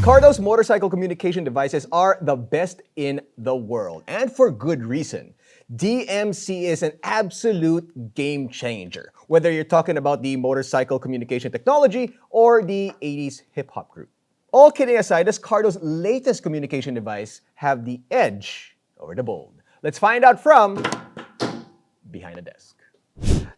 Cardo's motorcycle communication devices are the best in the world, and for good reason. DMC is an absolute game changer, whether you're talking about the motorcycle communication technology or the 80s hip-hop group. All kidding aside, does Cardo's latest communication device have the edge over the Bold? Let's find out from behind the desk.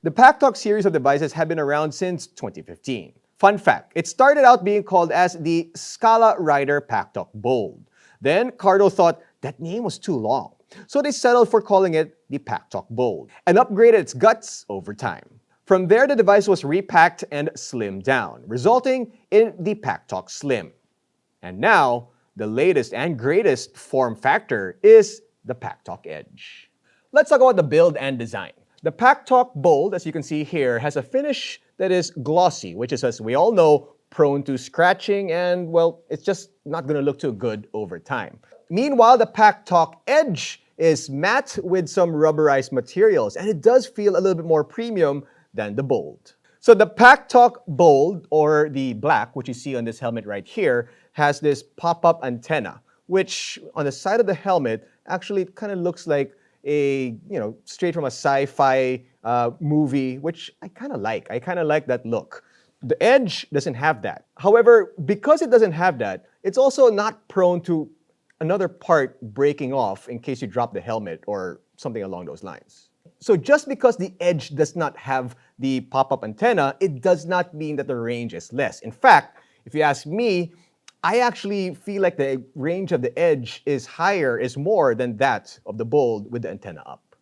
The Packtalk series of devices have been around since 2015. Fun fact, it started out being called as the Scala Rider Packtalk Bold. Then Cardo thought that name was too long, so they settled for calling it the Packtalk Bold and upgraded its guts over time. From there, the device was repacked and slimmed down, resulting in the Packtalk Slim. And now, the latest and greatest form factor is the Packtalk Edge. Let's talk about the build and design. The Packtalk Bold, as you can see here, has a finish that is glossy, which is, as we all know, prone to scratching and, well, it's just not going to look too good over time. Meanwhile, the Packtalk Edge is matte with some rubberized materials, and it does feel a little bit more premium than the Bold. So the Packtalk Bold, or the black, which you see on this helmet right here, has this pop-up antenna, which on the side of the helmet actually kind of looks like a, straight from a sci-fi movie, which I kind of like. I kind of like that look. The Edge doesn't have that. However, because it doesn't have that, it's also not prone to another part breaking off in case you drop the helmet or something along those lines. So just because the Edge does not have the pop-up antenna, it does not mean that the range is less. In fact, if you ask me, I actually feel like the range of the Edge is more than that of the Bold with the antenna up.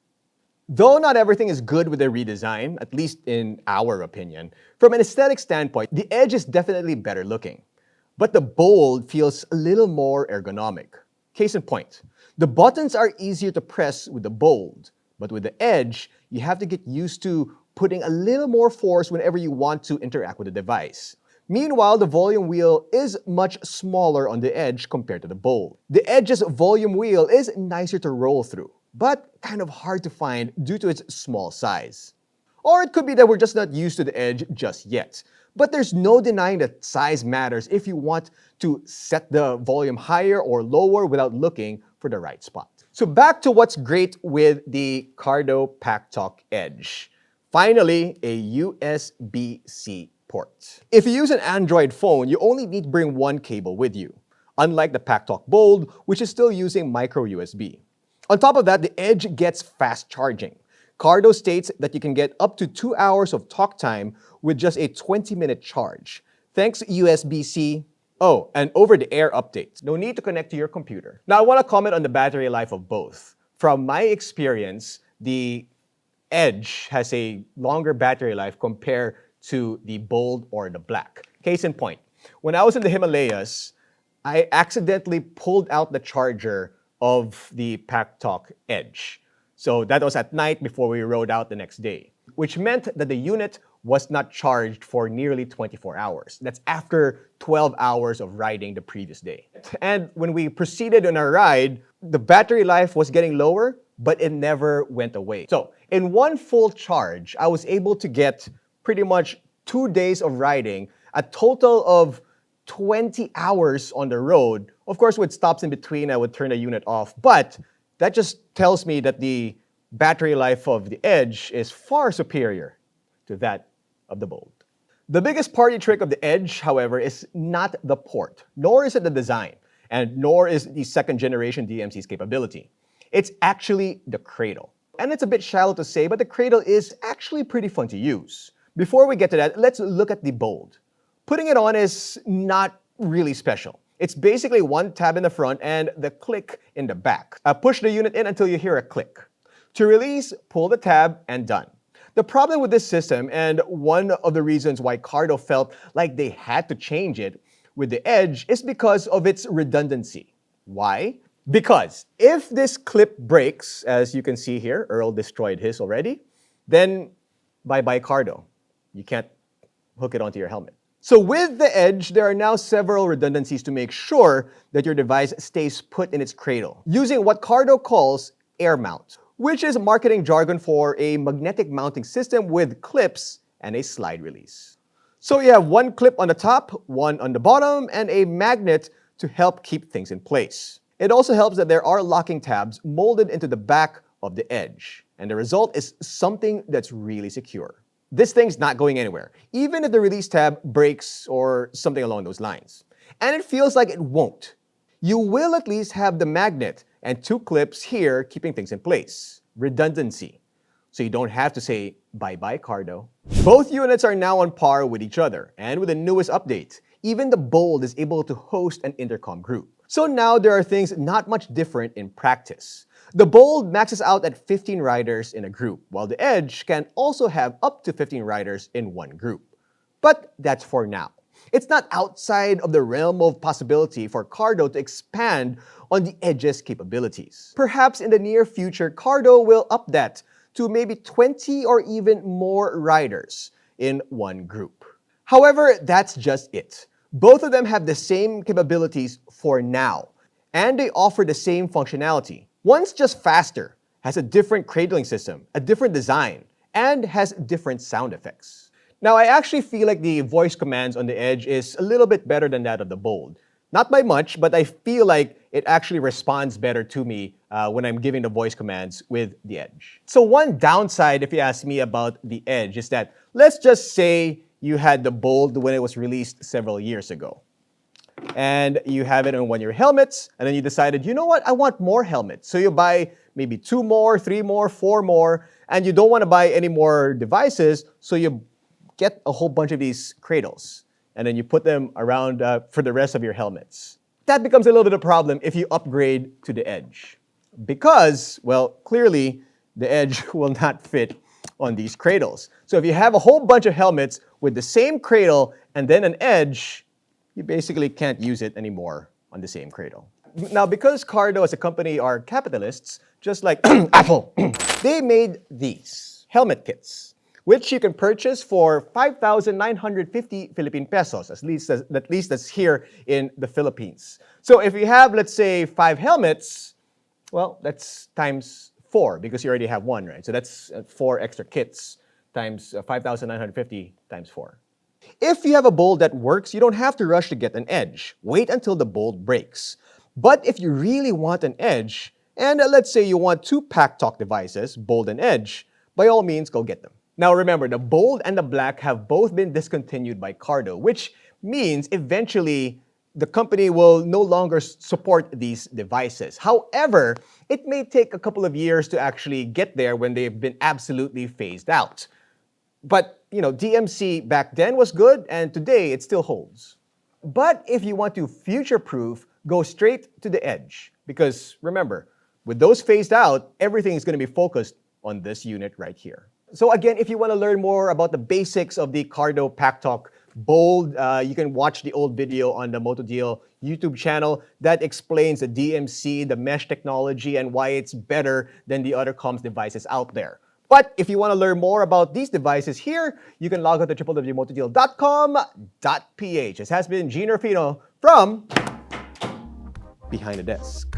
Though not everything is good with the redesign, at least in our opinion, from an aesthetic standpoint, the Edge is definitely better looking. But the Bold feels a little more ergonomic. Case in point, the buttons are easier to press with the Bold, but with the Edge, you have to get used to putting a little more force whenever you want to interact with the device. Meanwhile, the volume wheel is much smaller on the Edge compared to the Bold. The Edge's volume wheel is nicer to roll through, but kind of hard to find due to its small size. Or it could be that we're just not used to the Edge just yet. But there's no denying that size matters if you want to set the volume higher or lower without looking for the right spot. So back to what's great with the Cardo Packtalk Edge. Finally, a USB-C port. If you use an Android phone, you only need to bring one cable with you, unlike the Packtalk Bold, which is still using micro USB. On top of that, the Edge gets fast charging. Cardo states that you can get up to 2 hours of talk time with just a 20-minute charge, thanks to USB-C. Oh, and over-the-air updates. No need to connect to your computer. Now, I want to comment on the battery life of both. From my experience, the Edge has a longer battery life compared to the Bold or the black. Case in point, when I was in the Himalayas, I accidentally pulled out the charger of the Packtalk Edge. So that was at night before we rode out the next day, which meant that the unit was not charged for nearly 24 hours. That's after 12 hours of riding the previous day. And when we proceeded on our ride, the battery life was getting lower, but it never went away. So in one full charge, I was able to get pretty much 2 days of riding, a total of 20 hours on the road. Of course, with stops in between, I would turn the unit off, but that just tells me that the battery life of the Edge is far superior to that of the Bold. The biggest party trick of the Edge, however, is not the port, nor is it the design, and nor is the second generation DMC's capability. It's actually the cradle. And it's a bit shallow to say, but the cradle is actually pretty fun to use. Before we get to that, let's look at the Bold. Putting it on is not really special. It's basically one tab in the front and the click in the back. Push the unit in until you hear a click. To release, pull the tab and done. The problem with this system, and one of the reasons why Cardo felt like they had to change it with the Edge, is because of its redundancy. Why? Because if this clip breaks, as you can see here, Earl destroyed his already, then bye-bye Cardo. You can't hook it onto your helmet. So with the Edge, there are now several redundancies to make sure that your device stays put in its cradle, using what Cardo calls air mount, which is marketing jargon for a magnetic mounting system with clips and a slide release. So you have one clip on the top, one on the bottom, and a magnet to help keep things in place. It also helps that there are locking tabs molded into the back of the edge, and the result is something that's really secure. This thing's not going anywhere, even if the release tab breaks or something along those lines. And it feels like it won't. You will at least have the magnet and two clips here keeping things in place. Redundancy. So you don't have to say, bye-bye, Cardo. Both units are now on par with each other, and with the newest update, even the Bold is able to host an intercom group. So now there are things not much different in practice. The Bold maxes out at 15 riders in a group, while the Edge can also have up to 15 riders in one group. But that's for now. It's not outside of the realm of possibility for Cardo to expand on the Edge's capabilities. Perhaps in the near future, Cardo will up that to maybe 20 or even more riders in one group. However, that's just it. Both of them have the same capabilities for now, and they offer the same functionality. One's just faster, has a different cradling system, a different design, and has different sound effects. Now, I actually feel like the voice commands on the Edge is a little bit better than that of the Bold. Not by much, but I feel like it actually responds better to me when I'm giving the voice commands with the Edge. So one downside, if you ask me, about the Edge is that, let's just say you had the Bold when it was released several years ago. And you have it on one of your helmets, and then you decided, you know what, I want more helmets. So you buy maybe 2 more, 3 more, 4 more, and you don't want to buy any more devices, so you get a whole bunch of these cradles, and then you put them around for the rest of your helmets. That becomes a little bit of a problem if you upgrade to the Edge. Because, well, clearly, the Edge will not fit on these cradles. So if you have a whole bunch of helmets with the same cradle and then an Edge, you basically can't use it anymore on the same cradle. Now, because Cardo as a company are capitalists, just like Apple, they made these helmet kits, which you can purchase for 5,950 Philippine pesos, at least that's here in the Philippines. So if you have, let's say, 5 helmets, well, that's times 4 because you already have one, right? So that's 4 extra kits times 5,950 times 4. If you have a Bold that works, you don't have to rush to get an Edge. Wait until the Bold breaks. But if you really want an Edge, and let's say you want 2 Packtalk devices, Bold and Edge, by all means, go get them. Now remember, the Bold and the Black have both been discontinued by Cardo, which means eventually the company will no longer support these devices. However, it may take a couple of years to actually get there when they've been absolutely phased out. But, DMC back then was good, and today it still holds. But if you want to future-proof, go straight to the Edge. Because remember, with those phased out, everything is going to be focused on this unit right here. So again, if you want to learn more about the basics of the Cardo Packtalk Bold, you can watch the old video on the MotoDeal YouTube channel that explains the DMC, the mesh technology, and why it's better than the other comms devices out there. But if you want to learn more about these devices here, you can log on to www.motodeal.com.ph. This has been Jinno from Behind the Desk.